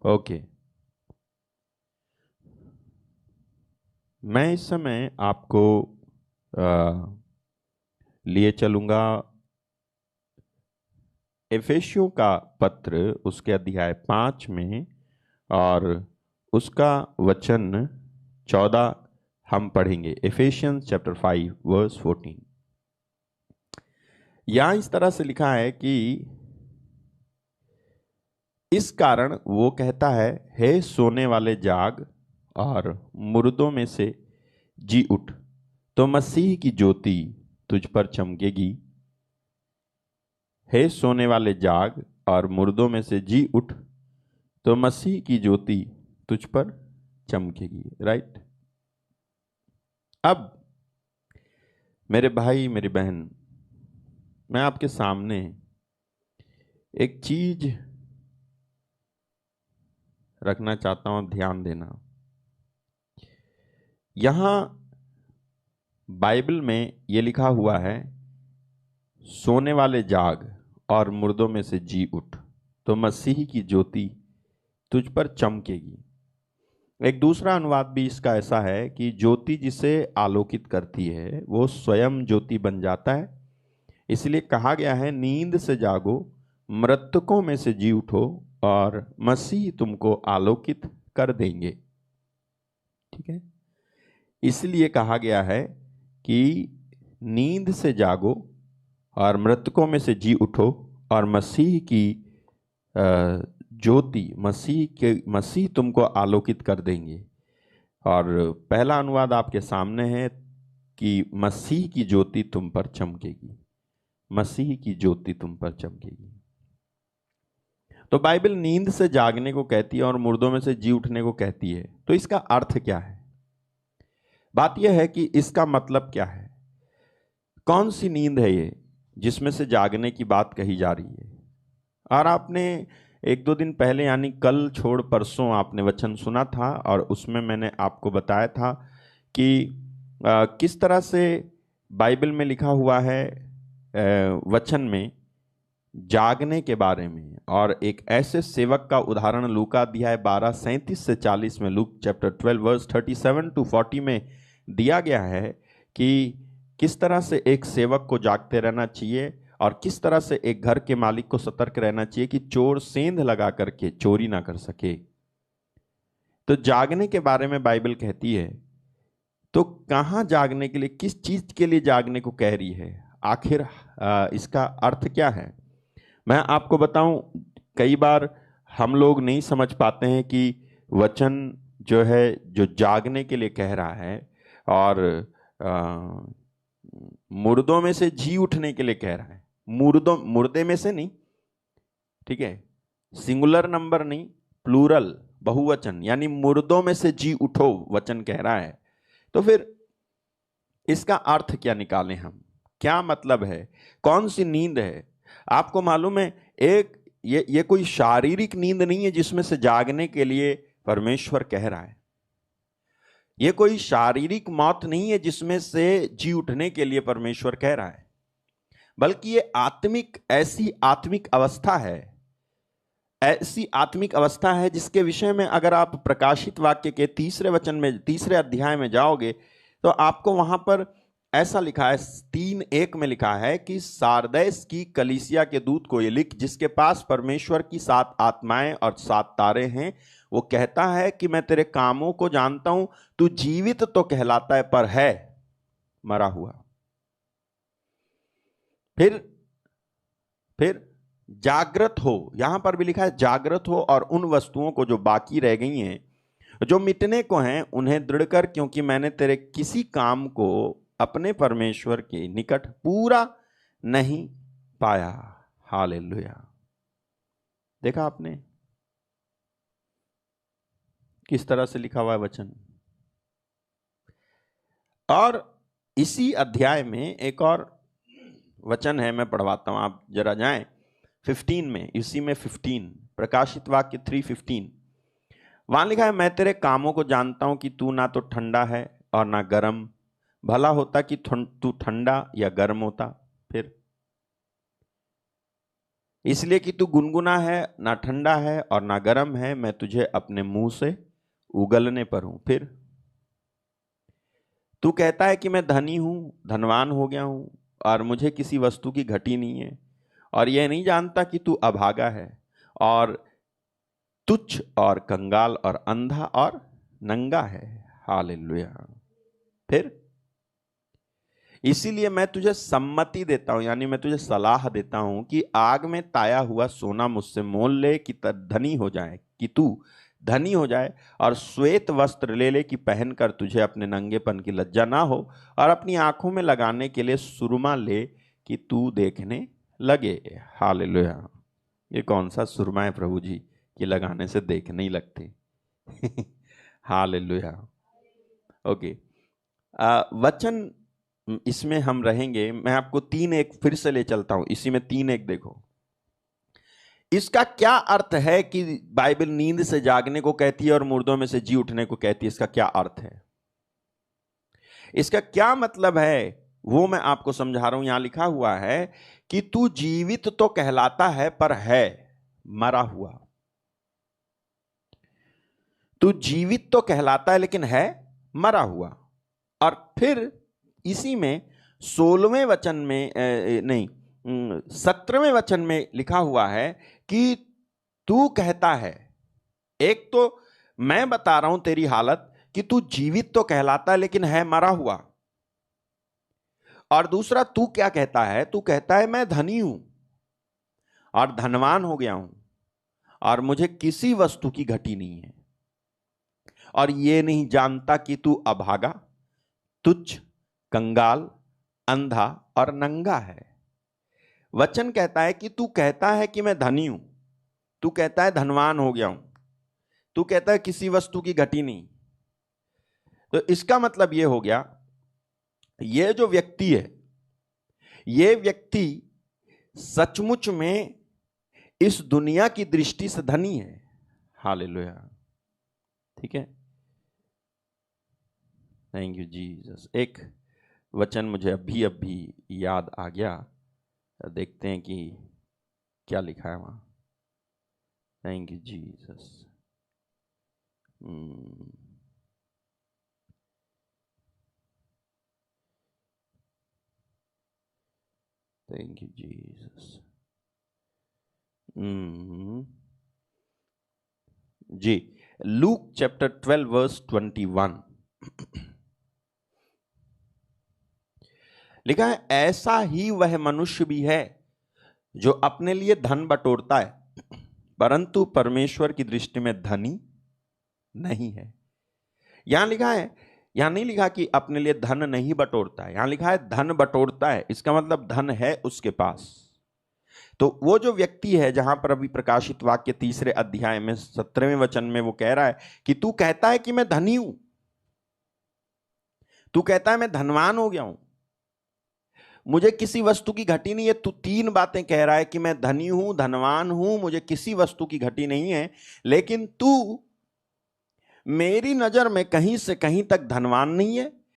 Okay, मैं इस समय आपको लिए चलूंगा एफेसियों का पत्र, उसके अध्याय 5 में, और उसका वचन 14 हम पढ़ेंगे। एफेशियंस चैप्टर 5 वर्स 14। यहां इस तरह से लिखा है कि इस कारण वो कहता है, हे सोने वाले जाग और मुर्दों में से जी उठ, तो मसीह की ज्योति तुझ पर चमकेगी। हे सोने वाले जाग और मुर्दों में से जी उठ, तो मसीह की ज्योति तुझ पर चमकेगी। राइट। अब मेरे भाई मेरी बहन, मैं आपके सामने एक चीज रखना चाहता हूं, ध्यान देना। यहां बाइबल में यह लिखा हुआ है, सोने वाले जाग और मुर्दों में से जी उठ, तो मसीह की ज्योति तुझ पर चमकेगी। एक दूसरा अनुवाद भी इसका ऐसा है कि ज्योति जिसे आलोकित करती है वो स्वयं ज्योति बन जाता है। इसलिए कहा गया है, नींद से जागो, मृतकों में से जी उठो और मसीह तुमको आलोकित कर देंगे। ठीक है, इसलिए कहा गया है कि नींद से जागो और मृतकों में से जी उठो और मसीह की ज्योति, मसीह तुमको आलोकित कर देंगे। और पहला अनुवाद आपके सामने है कि मसीह की ज्योति तुम पर चमकेगी, मसीह की ज्योति तुम पर चमकेगी। तो बाइबल नींद से जागने को कहती है और मुर्दों में से जी उठने को कहती है। तो इसका अर्थ क्या है? बात यह है कि इसका मतलब क्या है, कौन सी नींद है ये जिसमें से जागने की बात कही जा रही है। और आपने एक दो दिन पहले, यानी कल छोड़ परसों, आपने वचन सुना था और उसमें मैंने आपको बताया था कि किस तरह से बाइबल में लिखा हुआ है वचन में जागने के बारे में। और एक ऐसे सेवक का उदाहरण लूका अध्याय 12 37 से 40 में, लूक चैप्टर 12 वर्स 37 टू 40 में दिया गया है कि किस तरह से एक सेवक को जागते रहना चाहिए और किस तरह से एक घर के मालिक को सतर्क रहना चाहिए कि चोर सेंध लगा करके चोरी ना कर सके। तो जागने के बारे में बाइबल कहती है, तो कहां जागने के लिए, किस चीज के लिए जागने को कह रही है, आखिर इसका अर्थ क्या है? मैं आपको बताऊं, कई बार हम लोग नहीं समझ पाते हैं कि वचन जो है, जो जागने के लिए कह रहा है और मुर्दों में से जी उठने के लिए कह रहा है। मुर्दे में से नहीं, ठीक है, सिंगुलर नंबर नहीं, प्लूरल, बहुवचन, यानी मुर्दों में से जी उठो वचन कह रहा है। तो फिर इसका अर्थ क्या निकालें हम, क्या मतलब है, कौन सी नींद है? आपको मालूम है, एक ये कोई शारीरिक नींद नहीं है जिसमें से जागने के लिए परमेश्वर कह रहा है। ये कोई शारीरिक मौत नहीं है जिसमें से जी उठने के लिए परमेश्वर कह रहा है, बल्कि ये आत्मिक, ऐसी आत्मिक अवस्था है, ऐसी आत्मिक अवस्था है जिसके विषय में अगर आप प्रकाशित वाक्य के तीसरे वचन में, तीसरे अध्याय में जाओगे तो आपको वहां पर ऐसा लिखा है, 3:1 में लिखा है कि सारदैस की कलीसिया के दूत को ये लिख, जिसके पास परमेश्वर की 7 आत्माएं और 7 तारे हैं, वो कहता है कि मैं तेरे कामों को जानता हूं, तू जीवित तो कहलाता है पर है मरा हुआ। फिर जागृत हो, यहां पर भी लिखा है जागृत हो और उन वस्तुओं को जो बाकी रह गई हैं, जो मिटने को हैं, उन्हें दृढ़ कर, क्योंकि मैंने तेरे किसी काम को अपने परमेश्वर के निकट पूरा नहीं पाया। हालेलुया। देखा आपने किस तरह से लिखा हुआ है वचन। और इसी अध्याय में एक और वचन है, मैं पढ़वाता हूं, आप जरा जाएं 15 में, इसी में 15, प्रकाशित वाक्य 3:15, वहां लिखा है, मैं तेरे कामों को जानता हूं कि तू ना तो ठंडा है और ना गर्म, भला होता कि तू ठंडा या गर्म होता। फिर इसलिए कि तू गुनगुना है, ना ठंडा है और ना गर्म है, मैं तुझे अपने मुंह से उगलने पर हूं। फिर तू कहता है कि मैं धनी हूं, धनवान हो गया हूं और मुझे किसी वस्तु की घटी नहीं है, और यह नहीं जानता कि तू अभागा है और तुच्छ और कंगाल और अंधा और नंगा है। हालेलुया। फिर इसीलिए मैं तुझे सम्मति देता हूं, यानी मैं तुझे सलाह देता हूं कि आग में ताया हुआ सोना मुझसे मोल ले कि धनी हो जाए, कि तू धनी हो जाए, और श्वेत वस्त्र ले ले कि पहनकर तुझे अपने नंगेपन की लज्जा ना हो, और अपनी आंखों में लगाने के लिए सुरमा ले कि तू देखने लगे। हालेलुया। ये कौन सा सुरमा है प्रभु जी कि लगाने से देखने ही लगते। हालेलुया। ओके, वचन इसमें हम रहेंगे। मैं आपको 3:1 फिर से ले चलता हूं, इसी में 3:1 देखो। इसका क्या अर्थ है कि बाइबल नींद से जागने को कहती है और मुर्दों में से जी उठने को कहती है? इसका क्या अर्थ है, इसका क्या मतलब है, वो मैं आपको समझा रहा हूं। यहां लिखा हुआ है कि तू जीवित तो कहलाता है पर है मरा हुआ। तू जीवित तो कहलाता है लेकिन है मरा हुआ। और फिर इसी में 16वें वचन में नहीं 17वें वचन में लिखा हुआ है कि तू कहता है, एक तो मैं बता रहा हूं तेरी हालत कि तू जीवित तो कहलाता है लेकिन है मरा हुआ, और दूसरा तू क्या कहता है, तू कहता है मैं धनी हूं और धनवान हो गया हूं और मुझे किसी वस्तु की घटी नहीं है, और ये नहीं जानता कि तू अभागा, तुच्छ, कंगाल, अंधा और नंगा है। वचन कहता है कि तू कहता है कि मैं धनी हूं, तू कहता है धनवान हो गया हूं, तू कहता है किसी वस्तु की घटी नहीं। तो इसका मतलब यह हो गया, यह जो व्यक्ति है, यह व्यक्ति सचमुच में इस दुनिया की दृष्टि से धनी है। हालेलुया। ठीक है, थैंक यू जीसस। एक वचन मुझे अभी याद आ गया, देखते हैं कि क्या लिखा है वहां। Thank you Jesus. Thank you Jesus. जी, लूक चैप्टर 12 वर्स 21 लिखा है, ऐसा ही वह मनुष्य भी है जो अपने लिए धन बटोरता है परंतु परमेश्वर की दृष्टि में धनी नहीं है। यहां लिखा है, यहां नहीं लिखा कि अपने लिए धन नहीं बटोरता है, यहां लिखा है धन बटोरता है। इसका मतलब धन है उसके पास। तो वो जो व्यक्ति है, जहां पर अभी प्रकाशित वाक्य 3 अध्याय में 17वें वचन में वो कह रहा है कि तू कहता है कि मैं धनी हूं, तू कहता है मैं धनवान हो गया हूं, मुझे किसी वस्तु की घटी नहीं है। तू 3 बातें कह रहा है कि मैं धनी हूं, धनवान हूं, मुझे किसी वस्तु की घटी नहीं है, लेकिन तू मेरी नजर में कहीं से कहीं तक धनवान नहीं है